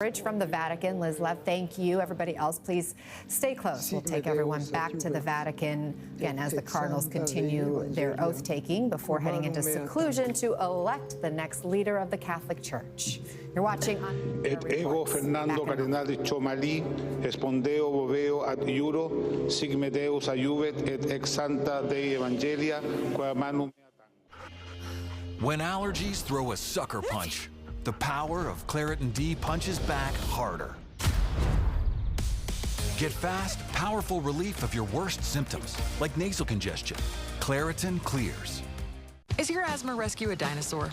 From the Vatican, Liz Lev, thank you. Everybody else, please stay close. We'll take everyone back to the Vatican, again, as the cardinals continue their oath-taking before heading into seclusion to elect the next leader of the Catholic Church. You're watching on Et ego Fernando Cardinali Chomali, respondeo voveo ad iuro, sigme Deus aiuvet et ex santa Dei Evangelia, qua manum. When allergies throw a sucker punch, the power of Claritin D punches back harder. Get fast, powerful relief of your worst symptoms, like nasal congestion. Claritin clears. Is your asthma rescue a dinosaur?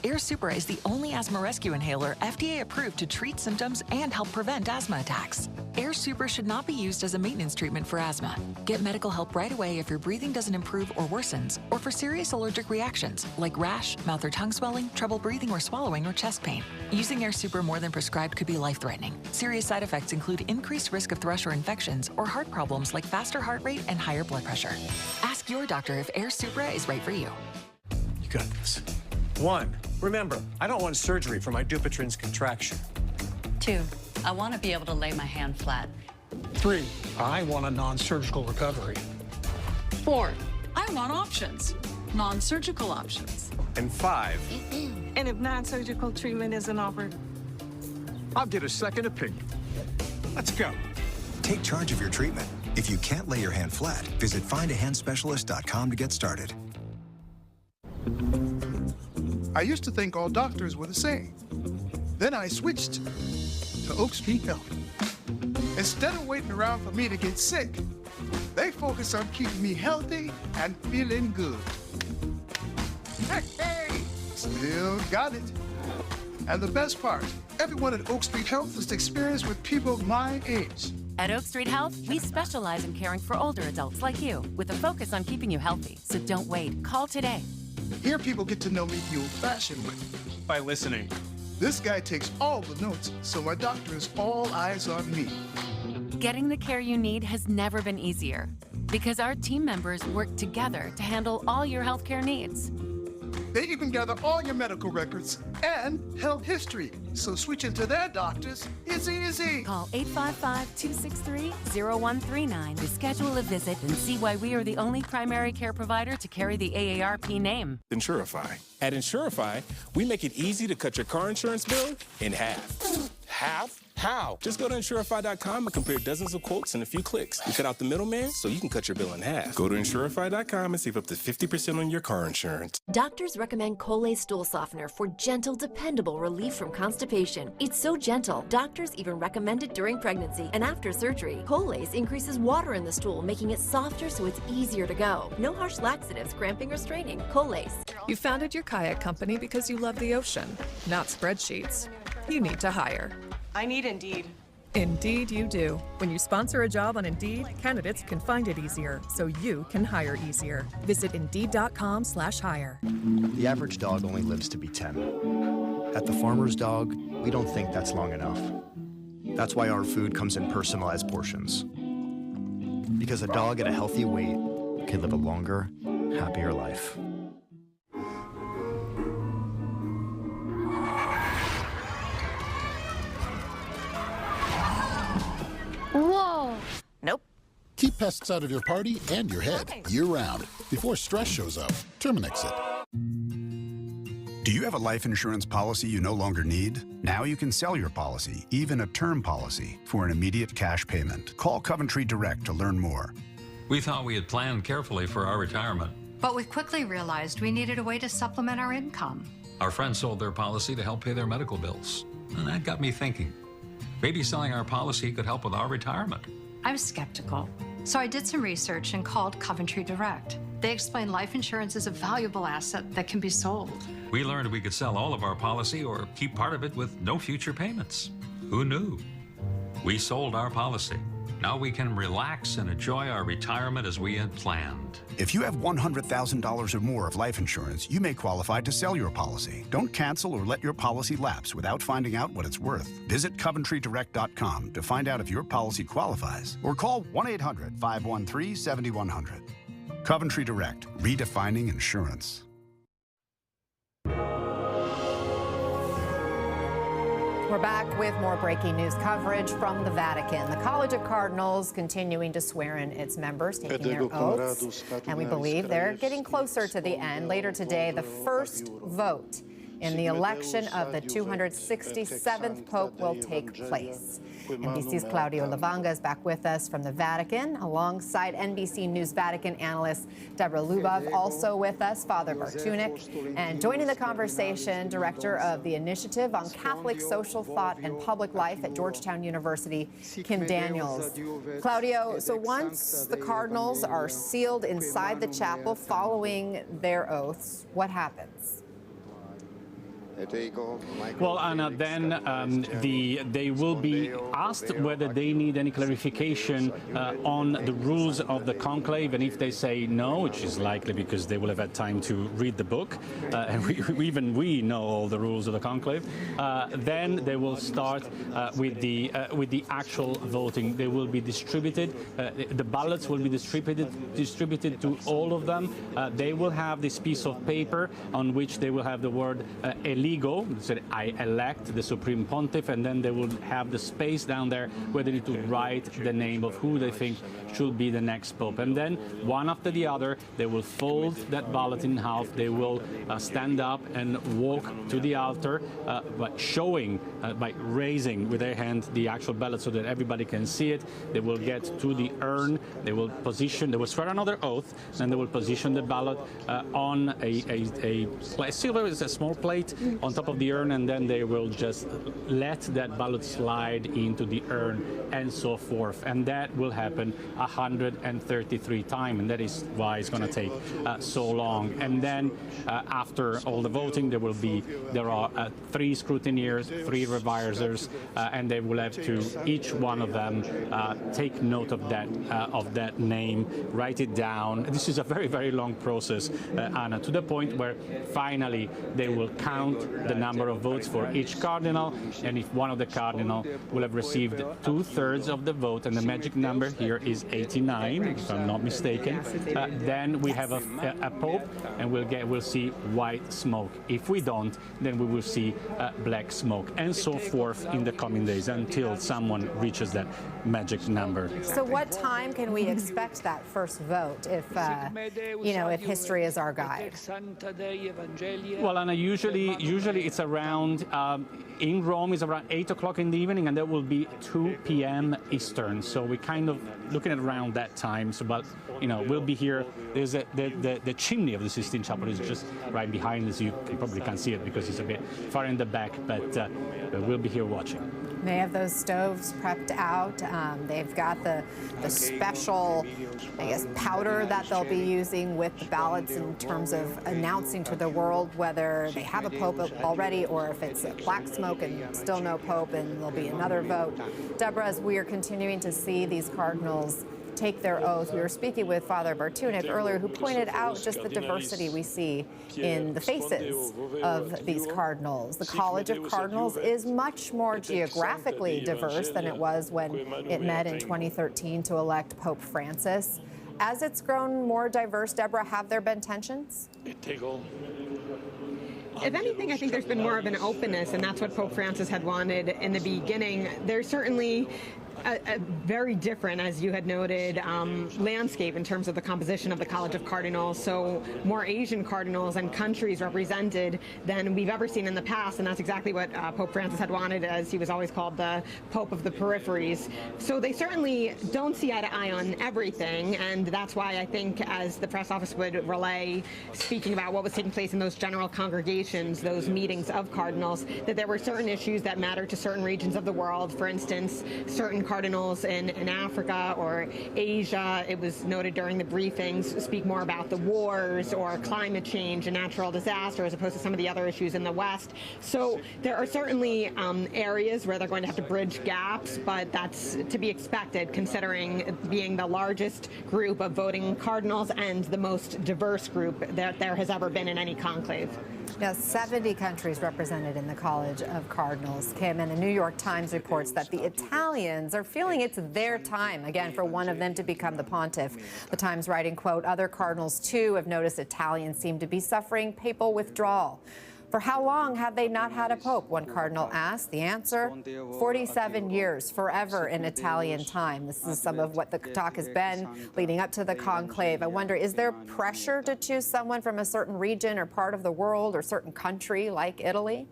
Air Supra is the only asthma rescue inhaler FDA approved to treat symptoms and help prevent asthma attacks. Air Supra should not be used as a maintenance treatment for asthma. Get medical help right away if your breathing doesn't improve or worsens, or for serious allergic reactions like rash, mouth or tongue swelling, trouble breathing or swallowing, or chest pain. Using Air Supra more than prescribed could be life-threatening. Serious side effects include increased risk of thrush or infections or heart problems like faster heart rate and higher blood pressure. Ask your doctor if Air Supra is right for you. You got this. 1, remember, I don't want surgery for my Dupuytren's contraction. 2, I want to be able to lay my hand flat. 3, I want a non-surgical recovery. 4, I want options, non-surgical options. And 5, And if non-surgical treatment isn't offered? I'll get a second opinion. Let's go. Take charge of your treatment. If you can't lay your hand flat, visit findahandspecialist.com to get started. I used to think all doctors were the same. Then I switched to Oak Street Health. Instead of waiting around for me to get sick, they focus on keeping me healthy and feeling good. Hey, still got it. And the best part, everyone at Oak Street Health is experienced with people my age. At Oak Street Health, we specialize in caring for older adults like you, with a focus on keeping you healthy. So don't wait. Call today. Here people get to know me the old-fashioned way. By listening. This guy takes all the notes, so my doctor is all eyes on me. Getting the care you need has never been easier, because our team members work together to handle all your healthcare needs. They even gather all your medical records and health history, so switching to their doctors is easy. Call 855-263-0139 to schedule a visit and see why we are the only primary care provider to carry the AARP name. Insurify. At Insurify, we make it easy to cut your car insurance bill in half. Half? How? Just go to Insurify.com and compare dozens of quotes in a few clicks. We cut out the middleman so you can cut your bill in half. Go to Insurify.com and save up to 50% on your car insurance. Doctors recommend Colay Stool Softener for gentle, dependable relief from constipation. It's so gentle, doctors even recommend it during pregnancy and after surgery. Colay's increases water in the stool, making it softer so it's easier to go. No harsh laxatives, cramping or straining. Colay's. You founded your kayak company because you love the ocean, not spreadsheets. You need to hire. I need Indeed. Indeed you do. When you sponsor a job on Indeed, candidates can find it easier, so you can hire easier. Visit Indeed.com/hire. The average dog only lives to be 10. At The Farmer's Dog, we don't think that's long enough. That's why our food comes in personalized portions. Because a dog at a healthy weight can live a longer, happier life. Whoa! Nope. Keep pests out of your party and your head year-round before stress shows up. Terminix it. Do you have a life insurance policy you no longer need? Now you can sell your policy, even a term policy, for an immediate cash payment. Call Coventry Direct to learn more. We thought we had planned carefully for our retirement. But we quickly realized we needed a way to supplement our income. Our friends sold their policy to help pay their medical bills. And that got me thinking. Maybe selling our policy could help with our retirement. I was skeptical, so I did some research and called Coventry Direct. They explained life insurance is a valuable asset that can be sold. We learned we could sell all of our policy or keep part of it with no future payments. Who knew? We sold our policy. Now we can relax and enjoy our retirement as we had planned. If you have $100,000 or more of life insurance, you may qualify to sell your policy. Don't cancel or let your policy lapse without finding out what it's worth. Visit CoventryDirect.com to find out if your policy qualifies, or call 1-800-513-7100. Coventry Direct, redefining insurance. We're back with more breaking news coverage from the Vatican. The College of Cardinals continuing to swear in its members, taking their oaths, and we believe they're getting closer to the end. Later today, the first vote in the election of the 267th Pope will take place. NBC's Claudio Lavanga is back with us from the Vatican, alongside NBC News Vatican analyst Deborah Lubov, also with us, Father Bartunek, and joining the conversation, director of the Initiative on Catholic Social Thought and Public Life at Georgetown University, Kim Daniels. Claudio, so once the cardinals are sealed inside the chapel following their oaths, what happens? Well, Anna, then they will be asked whether they need any clarification on the rules of the conclave, and if they say no, which is likely because they will have had time to read the book, and even we know all the rules of the conclave, then they will start with the actual voting. They will be distributed. The ballots will be distributed to all of them. They will have this piece of paper on which they will have the word said, I elect the Supreme Pontiff, and then they will have the space down there where they need to write the name of who they think should be the next Pope. And then, one after the other, they will fold that ballot in half. They will stand up and walk to the altar, by raising with their hand the actual ballot so that everybody can see it. They will get to the urn. They will swear another oath, and they will position the ballot on a silver is a small plate on top of the urn, and then they will just let that ballot slide into the urn and so forth. And that will happen 133 times, and that is why it's going to take so long. And then after all the voting, there are 3 scrutineers, 3 revisers, and they will have to, each one of them, take note of that name, write it down. This is a very, very long process, Anna, to the point where finally they will count the number of votes for each cardinal, and if one of the cardinal will have received 2/3 of the vote, and the magic number here is 89, if I'm not mistaken, then we have a pope, and we'll see white smoke. If we don't, then we will see black smoke, and so forth in the coming days until someone reaches that magic number. So what time can we expect that first vote if history is our guide? Well, Anna, usually it's around, in Rome is around 8 o'clock in the evening, and that will be 2 p.m. Eastern. So we're kind of looking at around that time. So, but, we'll be here. There's the chimney of the Sistine Chapel is just right behind us. You probably can't see it because it's a bit far in the back, but we'll be here watching. They have those stoves prepped out. They've got the special, powder that they'll be using with the ballots in terms of announcing to the world whether they have a pope already or if it's black smoke and still no pope and there'll be another vote. Deborah, as we are continuing to see these cardinals take their oath, we were speaking with Father Bartunek earlier, who pointed out just the diversity we see in the faces of these cardinals. The College of Cardinals is much more geographically diverse than it was when it met in 2013 to elect Pope Francis. As it's grown more diverse, Deborah, have there been tensions? If anything, I think there's been more of an openness, and that's what Pope Francis had wanted in the beginning. There's certainly a very different, as you had noted, landscape in terms of the composition of the College of Cardinals. So more Asian cardinals and countries represented than we've ever seen in the past, and that's exactly what Pope Francis had wanted, as he was always called the Pope of the peripheries. So they certainly don't see eye to eye on everything, and that's why I think, as the press office would relay, speaking about what was taking place in those general congregations, those meetings of cardinals, that there were certain issues that mattered to certain regions of the world. For instance, certain cardinals in Africa or Asia, it was noted during the briefings, speak more about the wars or climate change and natural disaster as opposed to some of the other issues in the West. So there are certainly areas where they're going to have to bridge gaps, but that's to be expected considering being the largest group of voting cardinals and the most diverse group that there has ever been in any conclave. Now, 70 countries represented in the College of Cardinals. Kim, and the New York Times reports that the Italians are feeling it's their time, again, for one of them to become the pontiff. The Times writing, quote, other cardinals, too, have noticed Italians seem to be suffering papal withdrawal. For how long have they not had a pope? One cardinal asked. The answer, 47 years, forever in Italian time. This is some of what the talk has been leading up to the conclave. I wonder, is there pressure to choose someone from a certain region or part of the world or certain country like Italy?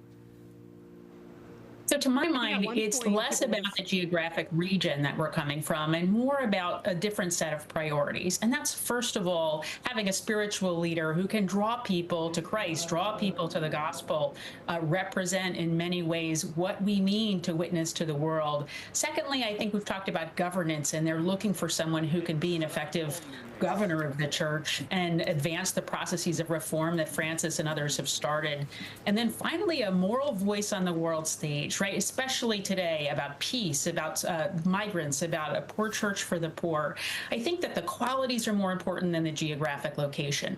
So to my mind, it's less about the geographic region that we're coming from and more about a different set of priorities. And that's, first of all, having a spiritual leader who can draw people to Christ, draw people to the gospel, represent in many ways what we mean to witness to the world. Secondly, I think we've talked about governance, and they're looking for someone who can be an effective governor of the church and advance the processes of reform that Francis and others have started. And then finally, a moral voice on the world stage, right? Especially today, about peace, about migrants, about a poor church for the poor. I think that the qualities are more important than the geographic location.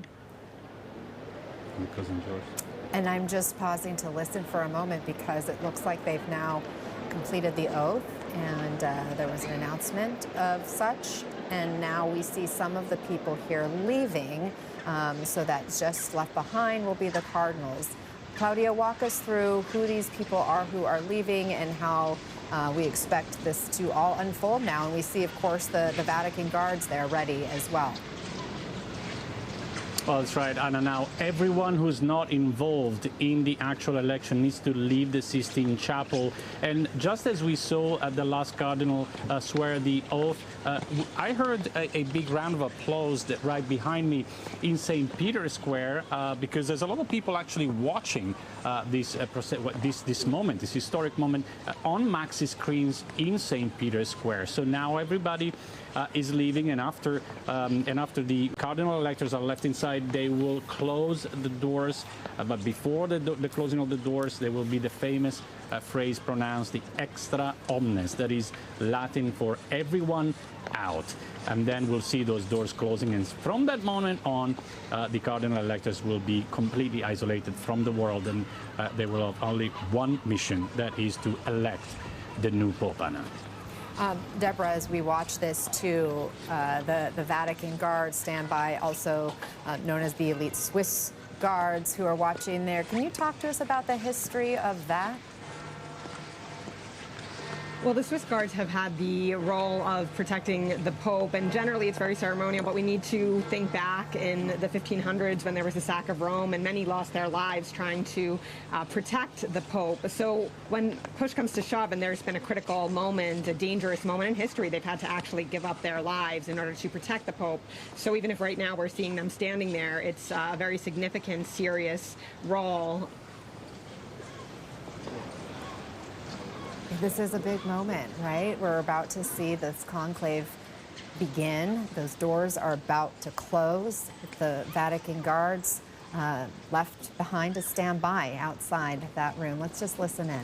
And I'm just pausing to listen for a moment because it looks like they've now completed the oath, and there was an announcement of such. And now we see some of the people here leaving, so that just left behind will be the cardinals. Claudia, walk us through who these people are who are leaving and how we expect this to all unfold now. And we see, of course, the Vatican guards there ready as well. Well, that's right, Anna. Now, everyone who's not involved in the actual election needs to leave the Sistine Chapel. And just as we saw the last cardinal swear the oath, I heard a big round of applause right behind me in St. Peter's Square, because there's a lot of people actually watching this moment, this historic moment, on Maxi screens in St. Peter's Square. So now everybody is leaving, and after the cardinal electors are left inside, they will close the doors. But before the closing of the doors, there will be the famous phrase pronounced, the extra omnes, that is Latin for everyone out. And then we'll see those doors closing, and from that moment on, the cardinal electors will be completely isolated from the world, and they will have only one mission, that is to elect the new Pope, Anna. Deborah, as we watch this too, the Vatican guards stand by, also known as the elite Swiss guards who are watching there. Can you talk to us about the history of that? Well, the Swiss Guards have had the role of protecting the Pope, and generally it's very ceremonial, but we need to think back in the 1500s when there was the sack of Rome, and many lost their lives trying to protect the Pope. So when push comes to shove and there's been a critical moment, a dangerous moment in history, they've had to actually give up their lives in order to protect the Pope. So even if right now we're seeing them standing there, it's a very significant, serious role. This is a big moment, right? We're about to see this conclave begin. Those doors are about to close. The Vatican guards left behind to stand by outside that room. Let's just listen in.